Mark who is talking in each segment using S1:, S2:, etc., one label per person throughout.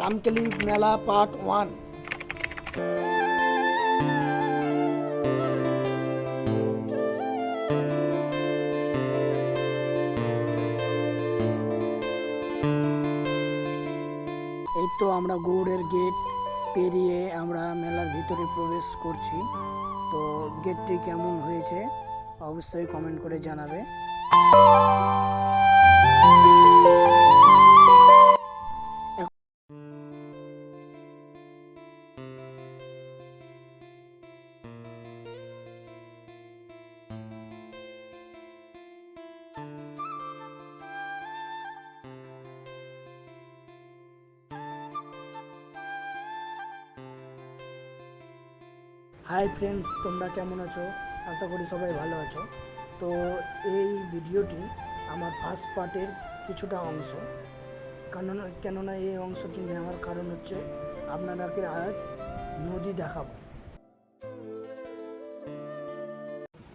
S1: রামকেলি মেলা পার্ট 1। এই তো আমরা গৌড়ের গেট পেরিয়ে আমরা মেলার ভিতরে প্রবেশ করছি। তো গেটটি কেমন হয়েছে অবশ্যই কমেন্ট করে জানাবে। হাই ফ্রেন্ডস, তোমরা কেমন আছো? আশা করি সবাই ভালো আছো। তো এই ভিডিওটি আমার ফার্স্ট পার্টের কিছুটা অংশ, কেননা এই অংশটি নেওয়ার কারণ হচ্ছে আপনারাকে আজ নদী দেখাবো।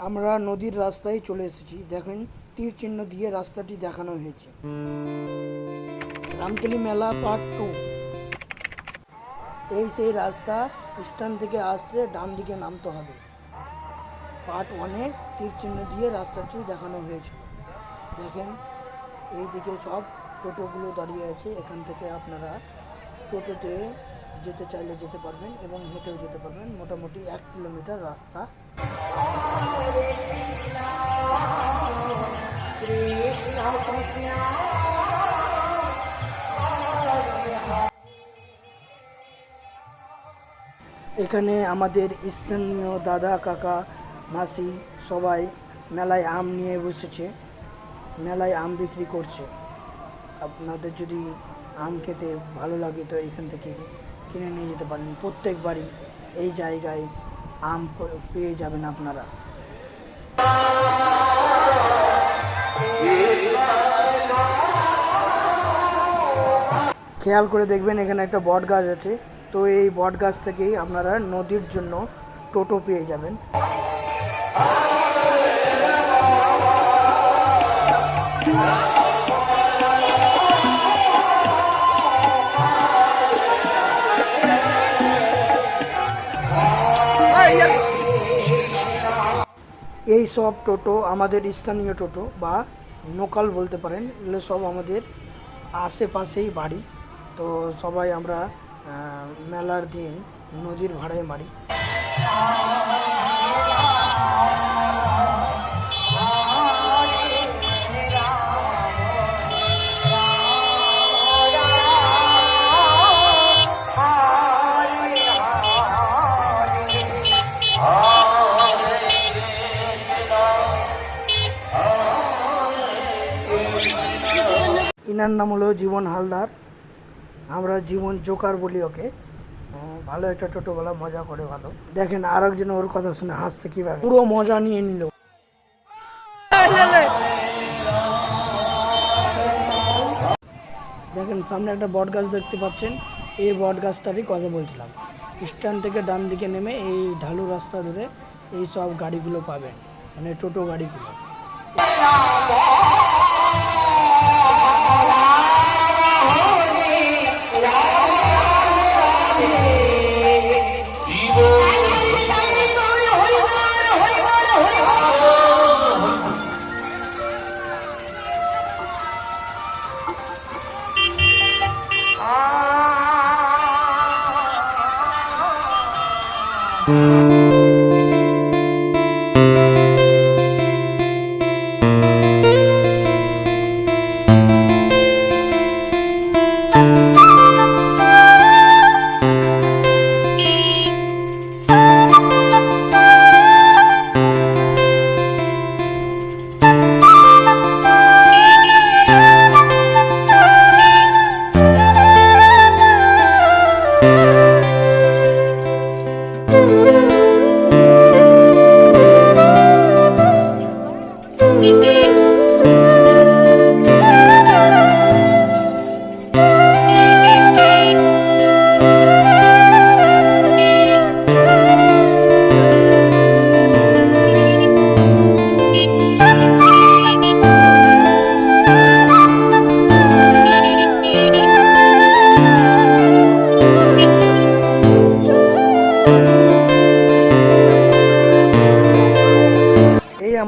S1: আমরা নদীর রাস্তায় চলে এসেছি। দেখেন, তীর চিহ্ন দিয়ে রাস্তাটি দেখানো হয়েছে। রামকেলি মেলা পার্ট 2। এই সেই রাস্তা, স্ট্যান্ড থেকে আসতে ডান দিকে নামতে হবে। পার্ট 1-এ তীর চিহ্ন দিয়ে রাস্তাটি দেখানো হয়েছিল। দেখেন, এই দিকে সব টোটোগুলো দাঁড়িয়ে আছে। এখান থেকে আপনারা টোটোতে যেতে চাইলে যেতে পারবেন এবং হেঁটেও যেতে পারবেন। মোটামুটি 1 কিলোমিটার রাস্তা। এখানে আমাদের স্থানীয় দাদা, কাকা, মাসি সবাই মেলায় আম নিয়ে বসেছে। মেলায় আম বিক্রি করছে। আপনাদের যদি আম খেতে ভালো লাগে তো এখান থেকে কিনে নিয়ে যেতে পারেন। প্রত্যেকবারই এই জায়গায় আম পেয়ে যাবেন আপনারা। খেয়াল করে দেখবেন, এখানে একটা বট গাছ আছে। তো এই বট গাছ থেকেই আপনারা নদীর জন্য টোটো পেয়ে যাবেন। এই সব টোটো আমাদের স্থানীয় টোটো বা লোকাল বলতে পারেন। এগুলো সব আমাদের আশেপাশেই বাড়ি। তো সবাই আমরা মেলার দিন নদীর ভাড়ায় মারি। ইনার নাম হলো জীবন হালদার। আমরা জীবন জোকার বলি ওকে। ভালো একটা টোটোওয়ালা, মজা করে ভালো। দেখেন, আর একজন ওর কথা শুনে হাসছে কিভাবে, পুরো মজা নিয়ে নিল। দেখেন, সামনে একটা বট গাছ দেখতে পাচ্ছেন। এই বট গাছটারই কথা বলছিলাম। স্ট্যান্ড থেকে ডান দিকে নেমে এই ঢালু রাস্তা ধরে এই সব গাড়িগুলো পাবেন, মানে টোটো গাড়িগুলো।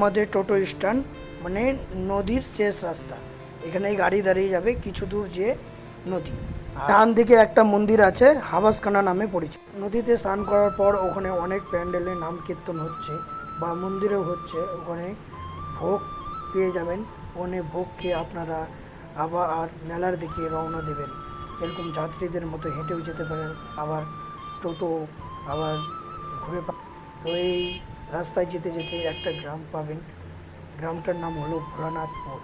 S1: আমাদের টোটো স্ট্যান্ড, মানে নদীর শেষ রাস্তা। এখানেই গাড়ি দাঁড়িয়ে যাবে, কিছু দূর যেয়ে নদী। ডান দিকে একটা মন্দির আছে, হাবাসখানা নামে পরিচিত। নদীতে স্নান করার পর ওখানে অনেক প্যান্ডেলে নাম কীর্তন হচ্ছে বা মন্দিরেও হচ্ছে। ওখানে ভোগ পেয়ে যাবেন, ওখানে ভোগ খেয়ে আপনারা আবার মেলার দিকে রওনা দেবেন। এরকম যাত্রীদের মতো হেঁটেও যেতে পারেন, আবার টোটো আবার ঘুরে তো এই রাস্তায় যেতে যেতে একটা গ্রাম পাবেন, গ্রামটার নাম হলো ভোলানাথপুর।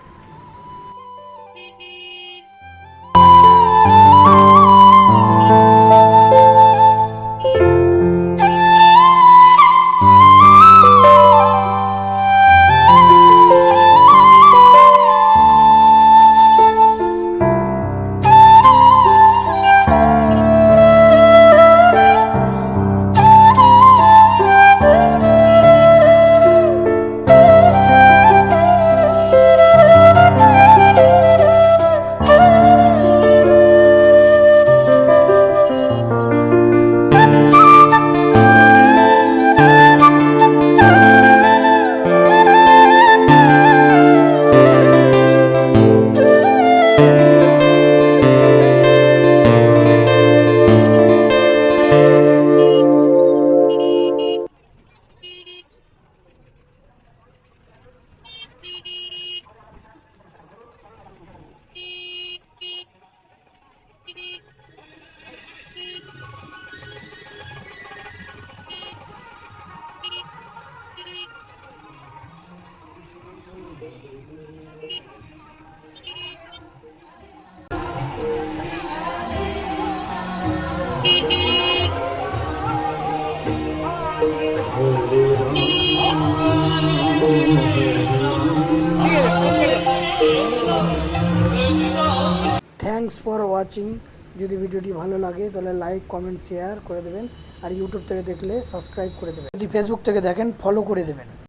S1: Thanks for watching. যদি ভিডিওটি ভালো লাগে তাহলে লাইক, কমেন্ট, শেয়ার করে দেবেন। আর ইউটিউব থেকে দেখলে সাবস্ক্রাইব করে দেবেন। যদি ফেসবুক থেকে দেখেন ফলো করে দেবেন।